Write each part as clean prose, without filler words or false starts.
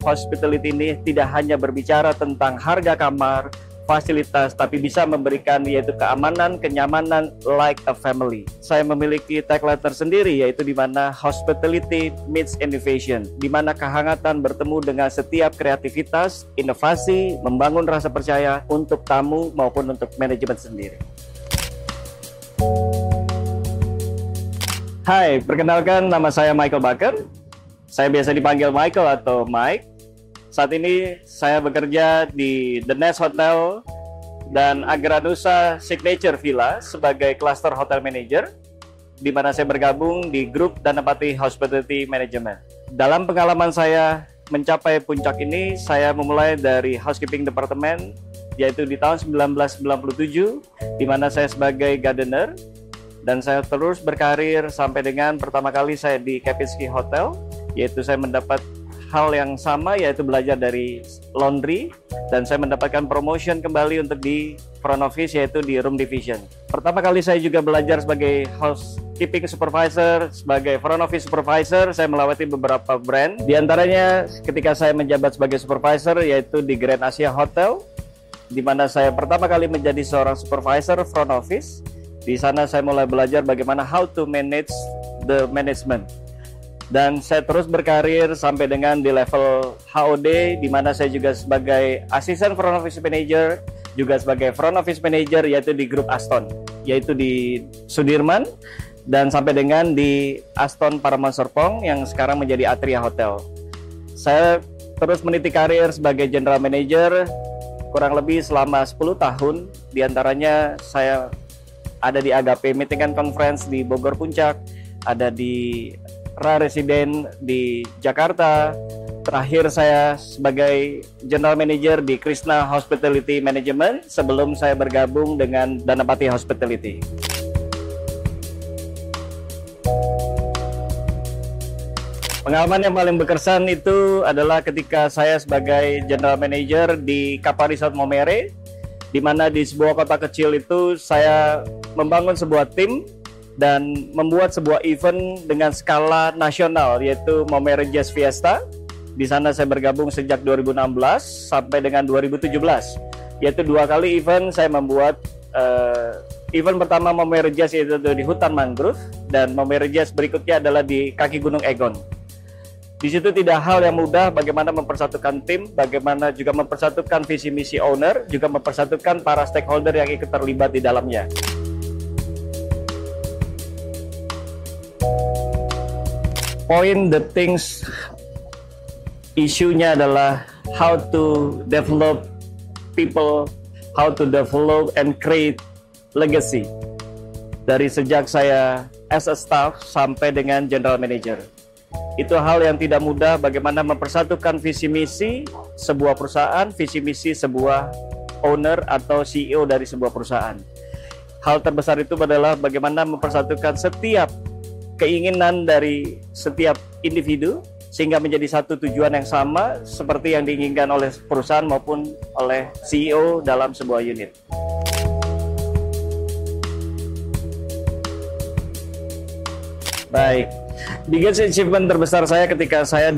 hospitality ini tidak hanya berbicara tentang harga kamar, fasilitas, tapi bisa memberikan yaitu keamanan, kenyamanan like a family. Saya memiliki tagline tersendiri, yaitu di mana hospitality meets innovation, di mana kehangatan bertemu dengan setiap kreativitas, inovasi, membangun rasa percaya untuk tamu maupun untuk manajemen sendiri. Hai, perkenalkan nama saya Michael Baker. Saya biasa dipanggil Michael atau Mike. Saat ini saya bekerja di The Nest Hotel dan Agranusa Signature Villa sebagai Cluster Hotel Manager, di mana saya bergabung di grup Danapati Hospitality Management. Dalam pengalaman saya mencapai puncak ini, saya memulai dari housekeeping department, yaitu di tahun 1997, di mana saya sebagai gardener, dan saya terus berkarir sampai dengan pertama kali saya di Kempinski Hotel, yaitu saya mendapat hal yang sama, yaitu belajar dari laundry, dan saya mendapatkan promotion kembali untuk di front office, yaitu di room division. Pertama kali saya juga belajar sebagai housekeeping supervisor, sebagai front office supervisor. Saya melewati beberapa brand, di antaranya ketika saya menjabat sebagai supervisor yaitu di Grand Asia Hotel, di mana saya pertama kali menjadi seorang supervisor front office. Di sana saya mulai belajar bagaimana how to manage the management. Dan saya terus berkarir sampai dengan di level HOD, di mana saya juga sebagai asisten front office manager, juga sebagai front office manager yaitu di grup Aston, yaitu di Sudirman, dan sampai dengan di Aston Paramount Serpong yang sekarang menjadi Atria Hotel. Saya terus meniti karir sebagai general manager kurang lebih selama 10 tahun, diantaranya saya ada di Agape Meeting and Conference di Bogor Puncak, ada di Ra Residen di Jakarta. Terakhir saya sebagai General Manager di Krishna Hospitality Management sebelum saya bergabung dengan Danapati Hospitality. Pengalaman yang paling berkesan itu adalah ketika saya sebagai General Manager di Kapal Resort Momere, di mana di sebuah kota kecil itu saya membangun sebuah tim dan membuat sebuah event dengan skala nasional, yaitu Momere Jazz Fiesta. Di sana saya bergabung sejak 2016 sampai dengan 2017, yaitu 2 kali event. Saya membuat event pertama Momere Jazz yaitu di hutan mangrove, dan Momere Jazz berikutnya adalah di kaki Gunung Egon. Di situ tidak hal yang mudah bagaimana mempersatukan tim, bagaimana juga mempersatukan visi misi owner, juga mempersatukan para stakeholder yang ikut terlibat di dalamnya. Point the things, isunya adalah how to develop people, how to develop and create legacy. Dari sejak saya as a staff sampai dengan general manager, itu hal yang tidak mudah bagaimana mempersatukan visi misi sebuah perusahaan, visi misi sebuah owner atau CEO dari sebuah perusahaan. Hal terbesar itu adalah bagaimana mempersatukan setiap keinginan dari setiap individu sehingga menjadi satu tujuan yang sama seperti yang diinginkan oleh perusahaan maupun oleh CEO dalam sebuah unit. Baik, biggest achievement terbesar saya ketika saya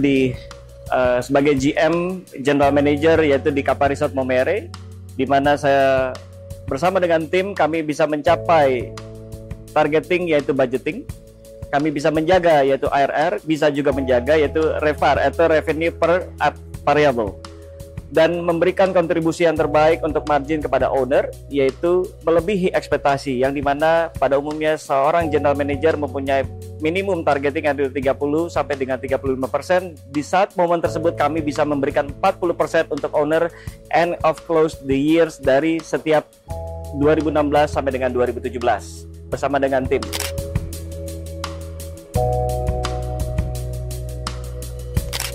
sebagai GM General Manager yaitu di Kapal Resort Momere, di mana saya bersama dengan tim kami bisa mencapai targeting yaitu budgeting. Kami bisa menjaga yaitu IRR, bisa juga menjaga yaitu REVAR atau revenue per variable, dan memberikan kontribusi yang terbaik untuk margin kepada owner, yaitu melebihi ekspektasi, yang dimana pada umumnya seorang general manager mempunyai minimum targeting ada 30 sampai dengan 35%. Di saat momen tersebut kami bisa memberikan 40% untuk owner end of close the years dari setiap 2016 sampai dengan 2017 bersama dengan tim.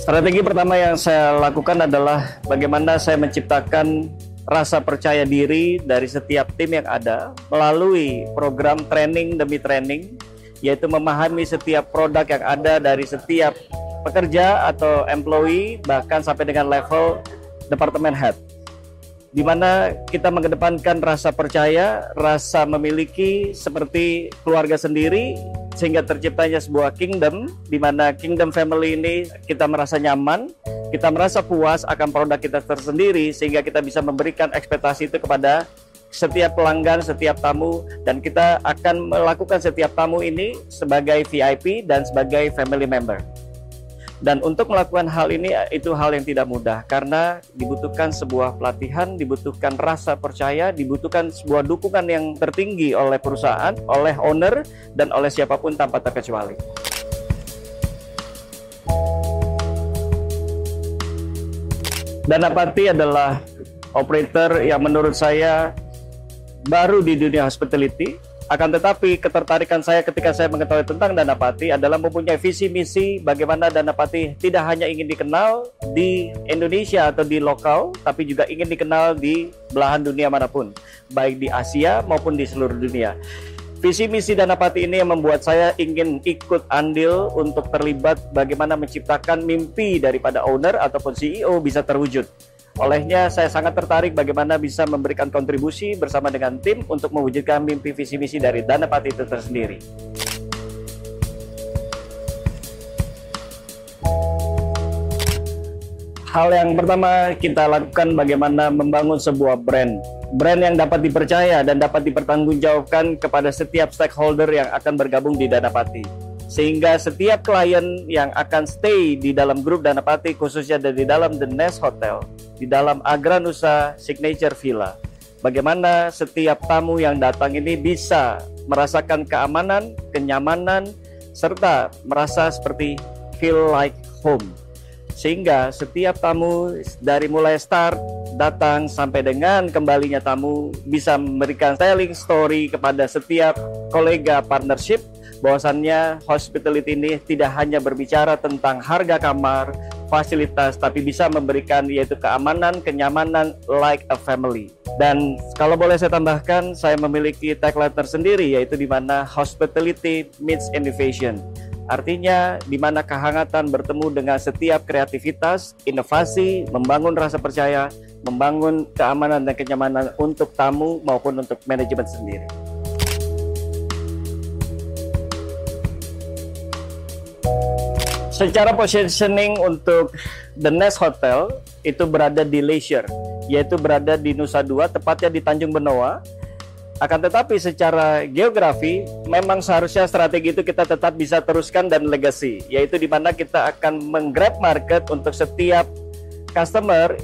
Strategi pertama yang saya lakukan adalah bagaimana saya menciptakan rasa percaya diri dari setiap tim yang ada melalui program training demi training, yaitu memahami setiap produk yang ada dari setiap pekerja atau employee, bahkan sampai dengan level department head, di mana kita mengedepankan rasa percaya, rasa memiliki seperti keluarga sendiri, sehingga terciptanya sebuah kingdom, di mana kingdom family ini kita merasa nyaman kita merasa puas akan produk kita tersendiri, sehingga kita bisa memberikan ekspektasi itu kepada setiap pelanggan, setiap tamu, dan kita akan melakukan setiap tamu ini sebagai VIP dan sebagai family member. Dan untuk melakukan hal ini itu hal yang tidak mudah, karena dibutuhkan sebuah pelatihan, dibutuhkan rasa percaya, dibutuhkan sebuah dukungan yang tertinggi oleh perusahaan, oleh owner, dan oleh siapapun tanpa terkecuali. Danapati adalah operator yang menurut saya baru di dunia hospitality. Akan tetapi ketertarikan saya ketika saya mengetahui tentang Danapati adalah mempunyai visi misi bagaimana Danapati tidak hanya ingin dikenal di Indonesia atau di lokal, tapi juga ingin dikenal di belahan dunia manapun, baik di Asia maupun di seluruh dunia. Visi misi Danapati ini yang membuat saya ingin ikut andil untuk terlibat bagaimana menciptakan mimpi daripada owner ataupun CEO bisa terwujud. Olehnya saya sangat tertarik bagaimana bisa memberikan kontribusi bersama dengan tim untuk mewujudkan mimpi visi misi dari Danapati itu tersendiri. Hal yang pertama kita lakukan bagaimana membangun sebuah brand yang dapat dipercaya dan dapat dipertanggungjawabkan kepada setiap stakeholder yang akan bergabung di Danapati. Sehingga setiap klien yang akan stay di dalam grup Danapati, khususnya di dalam The Nest Hotel, di dalam Agranusa Signature Villa, bagaimana setiap tamu yang datang ini bisa merasakan keamanan, kenyamanan, serta merasa seperti feel like home. Sehingga setiap tamu dari mulai start datang sampai dengan kembalinya tamu bisa memberikan telling story kepada setiap kolega partnership, bahwasannya hospitality ini tidak hanya berbicara tentang harga kamar, fasilitas, tapi bisa memberikan yaitu keamanan, kenyamanan like a family. Dan kalau boleh saya tambahkan, saya memiliki tagline tersendiri, yaitu di mana hospitality meets innovation. Artinya di mana kehangatan bertemu dengan setiap kreativitas, inovasi, membangun rasa percaya, membangun keamanan dan kenyamanan untuk tamu maupun untuk manajemen sendiri. Secara positioning untuk The Nest Hotel itu berada di leisure, yaitu berada di Nusa Dua, tepatnya di Tanjung Benoa. Akan tetapi secara geografi, memang seharusnya strategi itu kita tetap bisa teruskan dan legacy, yaitu di mana kita akan menggrab market untuk setiap customer,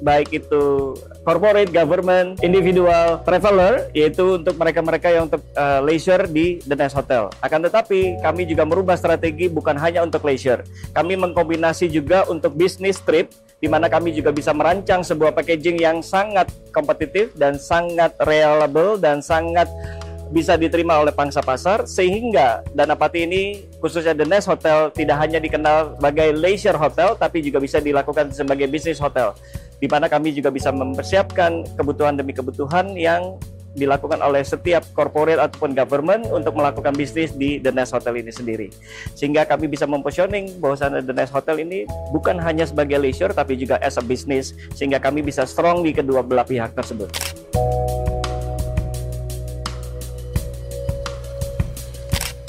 baik itu corporate, government, individual, traveler, yaitu untuk mereka-mereka yang untuk leisure di The Nest Hotel. Akan tetapi kami juga merubah strategi bukan hanya untuk leisure. Kami mengkombinasi juga untuk business trip, di mana kami juga bisa merancang sebuah packaging yang sangat kompetitif dan sangat reliable dan sangat bisa diterima oleh pangsa pasar, sehingga Danapati ini khususnya The Nest Hotel tidak hanya dikenal sebagai leisure hotel, tapi juga bisa dilakukan sebagai business hotel, di mana kami juga bisa mempersiapkan kebutuhan demi kebutuhan yang dilakukan oleh setiap corporate ataupun government untuk melakukan bisnis di The Nest Hotel ini sendiri. Sehingga kami bisa mempositioning bahwasannya The Nest Hotel ini bukan hanya sebagai leisure tapi juga as a business, sehingga kami bisa strong di kedua belah pihak tersebut.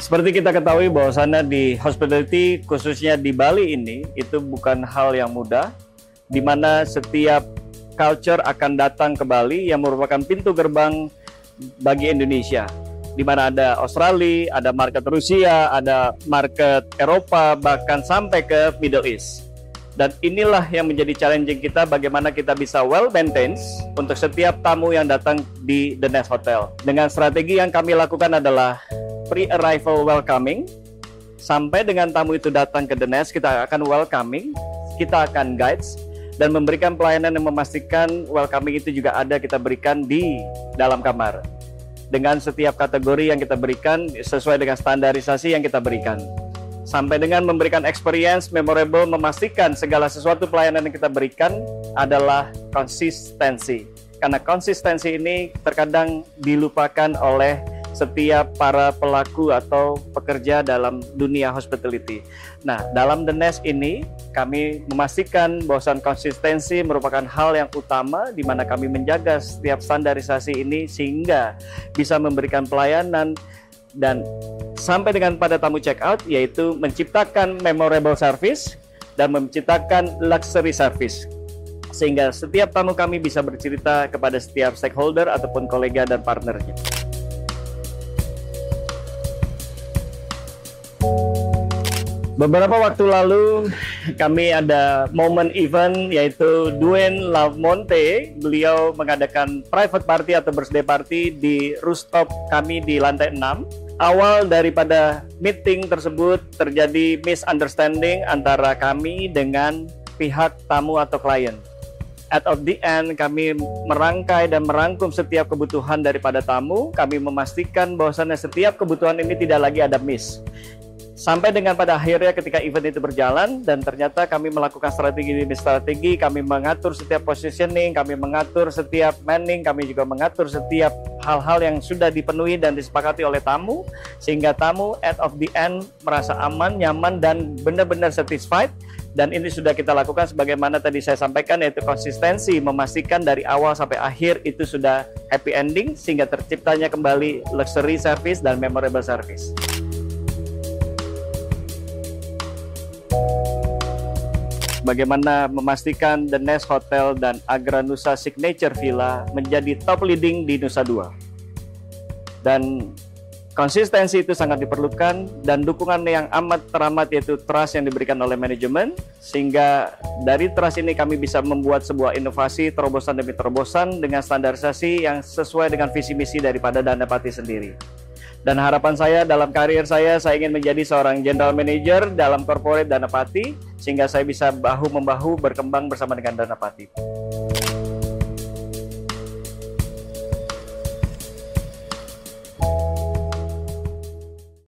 Seperti kita ketahui bahwasannya di hospitality khususnya di Bali ini itu bukan hal yang mudah, di mana setiap culture akan datang ke Bali yang merupakan pintu gerbang bagi Indonesia, di mana ada Australia, ada market Rusia, ada market Eropa, bahkan sampai ke Middle East. Dan inilah yang menjadi challenging kita, bagaimana kita bisa well maintained untuk setiap tamu yang datang di The Nest Hotel. Dengan strategi yang kami lakukan adalah pre-arrival welcoming. Sampai dengan tamu itu datang ke The Nest, kita akan welcoming, kita akan guides, dan memberikan pelayanan yang memastikan welcoming itu juga ada kita berikan di dalam kamar. Dengan setiap kategori yang kita berikan sesuai dengan standarisasi yang kita berikan. Sampai dengan memberikan experience memorable, memastikan segala sesuatu pelayanan yang kita berikan adalah konsistensi. Karena konsistensi ini terkadang dilupakan oleh setiap para pelaku atau pekerja dalam dunia hospitality. Nah, dalam The Nest ini kami memastikan bahwa konsistensi merupakan hal yang utama, di mana kami menjaga setiap standarisasi ini sehingga bisa memberikan pelayanan dan sampai dengan pada tamu check out, yaitu menciptakan memorable service, dan menciptakan luxury service. Sehingga setiap tamu kami bisa bercerita kepada setiap stakeholder ataupun kolega dan partnernya. Beberapa waktu lalu kami ada momen event yaitu Dwayne Lamonte. Beliau mengadakan private party atau birthday party di rooftop kami di lantai 6. Awal daripada meeting tersebut terjadi misunderstanding antara kami dengan pihak tamu atau klien. At of the end, kami merangkai dan merangkum setiap kebutuhan daripada tamu. Kami memastikan bahwasannya setiap kebutuhan ini tidak lagi ada miss. Sampai dengan pada akhirnya ketika event itu berjalan dan ternyata kami melakukan strategi demi strategi, kami mengatur setiap positioning, kami mengatur setiap manning, kami juga mengatur setiap hal-hal yang sudah dipenuhi dan disepakati oleh tamu, sehingga tamu at of the end merasa aman, nyaman, dan benar-benar satisfied. Dan ini sudah kita lakukan sebagaimana tadi saya sampaikan, yaitu konsistensi, memastikan dari awal sampai akhir itu sudah happy ending sehingga terciptanya kembali luxury service dan memorable service. Bagaimana memastikan The Nest Hotel dan Agranusa Signature Villa menjadi top leading di Nusa Dua. Dan konsistensi itu sangat diperlukan dan dukungan yang amat teramat yaitu trust yang diberikan oleh manajemen, sehingga dari trust ini kami bisa membuat sebuah inovasi terobosan demi terobosan dengan standarisasi yang sesuai dengan visi misi daripada Dhanapati sendiri. Dan harapan saya dalam karir saya ingin menjadi seorang general manager dalam corporate Dhanapati, sehingga saya bisa bahu-membahu berkembang bersama dengan Dhanapati.